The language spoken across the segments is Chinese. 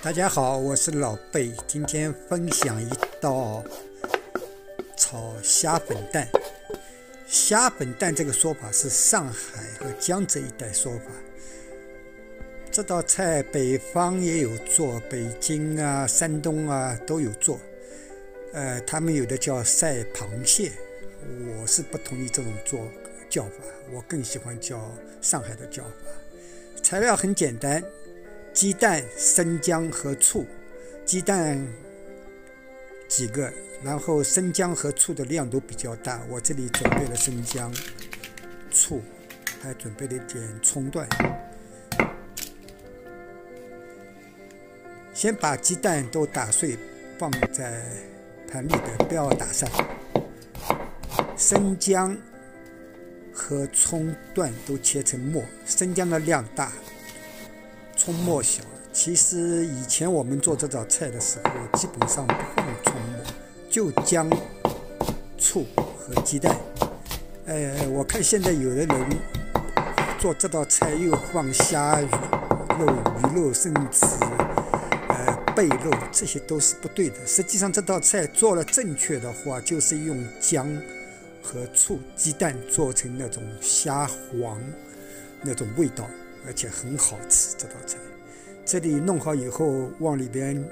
大家好，我是老贝，今天分享一道炒虾粉蛋。虾粉蛋这个说法是上海和江浙一带说法。这道菜北方也有做，北京啊、山东啊都有做。他们有的叫晒螃蟹，我是不同意这种叫法，我更喜欢叫上海的叫法。材料很简单，鸡蛋、生姜和醋。鸡蛋几个，然后生姜和醋的量都比较大，我这里准备了生姜、醋，还准备了一点葱段。先把鸡蛋都打碎，放在盘里边，不要打散。生姜和葱段都切成末，生姜的量大，葱末小。其实以前我们做这道菜的时候，基本上不放葱末，就姜、醋和鸡蛋。我看现在有的人做这道菜又放虾、鱼肉，甚至贝肉，这些都是不对的。实际上这道菜做了正确的话，就是用姜和醋、鸡蛋做成那种虾黄那种味道，而且很好吃。这道菜这里弄好以后，往里边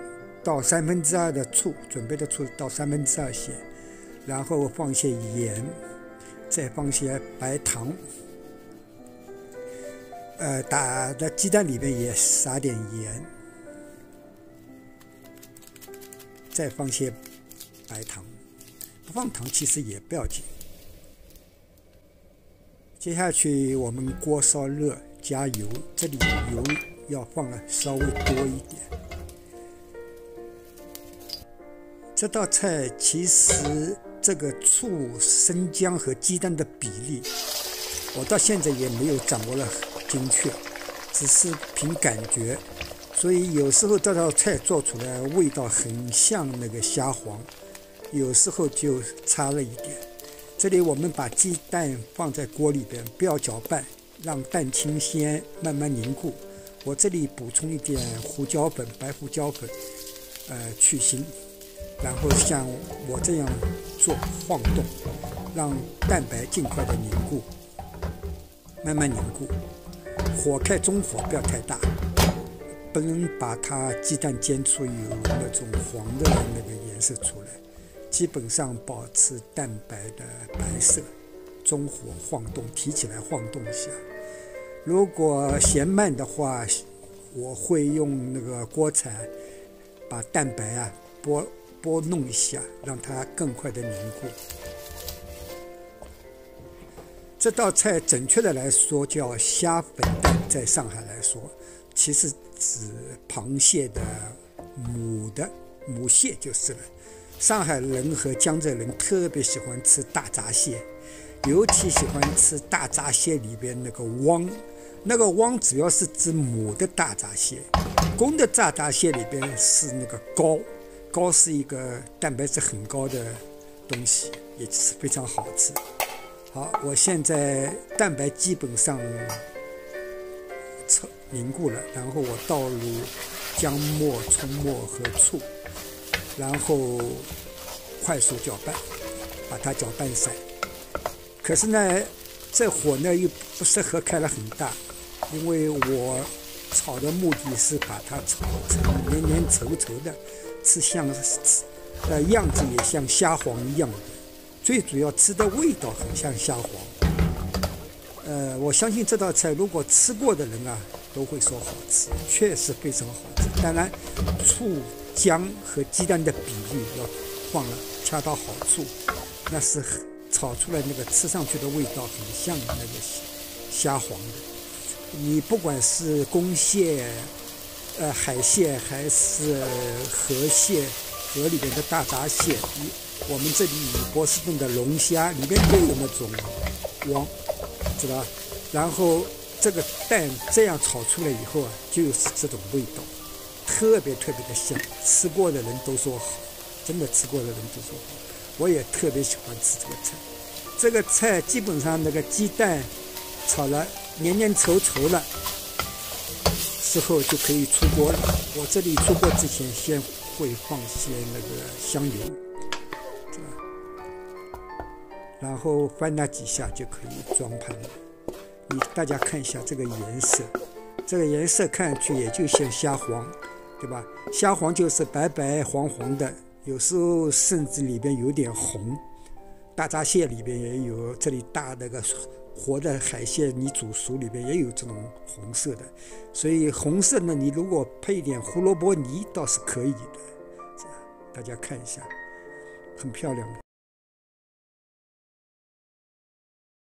倒2/3的醋，准备的醋倒2/3些，然后放些盐，再放些白糖。打的鸡蛋里边也撒点盐，再放些白糖，不放糖其实也不要紧。接下去我们锅烧热，加油，这里油要放的稍微多一点。这道菜其实这个醋、生姜和鸡蛋的比例，我到现在也没有掌握了精确，只是凭感觉。所以有时候这道菜做出来味道很像那个虾黄，有时候就差了一点。这里我们把鸡蛋放在锅里边，不要搅拌，让蛋清先慢慢凝固。我这里补充一点胡椒粉、白胡椒粉，去腥。然后像我这样做，晃动，让蛋白尽快的凝固，慢慢凝固。火开中火，不要太大，不能把它鸡蛋煎出有那种黄的那个颜色出来。基本上保持蛋白的白色，中火晃动，提起来晃动一下。如果嫌慢的话，我会用那个锅铲把蛋白拨弄一下，让它更快的凝固。这道菜准确的来说叫虾粉蛋，在上海来说，其实指螃蟹的母蟹就是了。上海人和江浙人特别喜欢吃大闸蟹，尤其喜欢吃大闸蟹里边那个汪。那个汪主要是指母的大闸蟹，公的大闸蟹里边是那个膏是一个蛋白质很高的东西，也是非常好吃。好，我现在蛋白基本上凝固了，然后我倒入姜末、葱末和醋，然后快速搅拌，把它搅拌散。可是呢，这火呢又不适合开得很大，因为我炒的目的是把它炒成黏黏稠稠的，样子也像虾黄一样的，最主要吃的味道很像虾黄。我相信这道菜如果吃过的人啊，都会说好吃，确实非常好吃。当然，醋、姜和鸡蛋的比例要放了恰到好处，那是炒出来那个吃上去的味道很像那个虾黄的。你不管是公蟹、海蟹还是河蟹，河里面的大闸蟹，我们这里波士顿的龙虾里面都有那种汪，知道吧？然后这个蛋这样炒出来以后啊，就是这种味道，特别特别的香。吃过的人都说好，真的吃过的人都说好。我也特别喜欢吃这个菜。这个菜基本上那个鸡蛋炒了黏黏稠稠了，之后就可以出锅了。我这里出锅之前先会放些那个香油，然后翻那几下就可以装盘了。大家看一下这个颜色，这个颜色看上去也就像虾黄，对吧？虾黄就是白白黄黄的，有时候甚至里边有点红。大闸蟹里边也有，这里大那个活的海鲜你煮熟里边也有这种红色的，所以红色呢，你如果配一点胡萝卜泥倒是可以的。大家看一下，很漂亮的。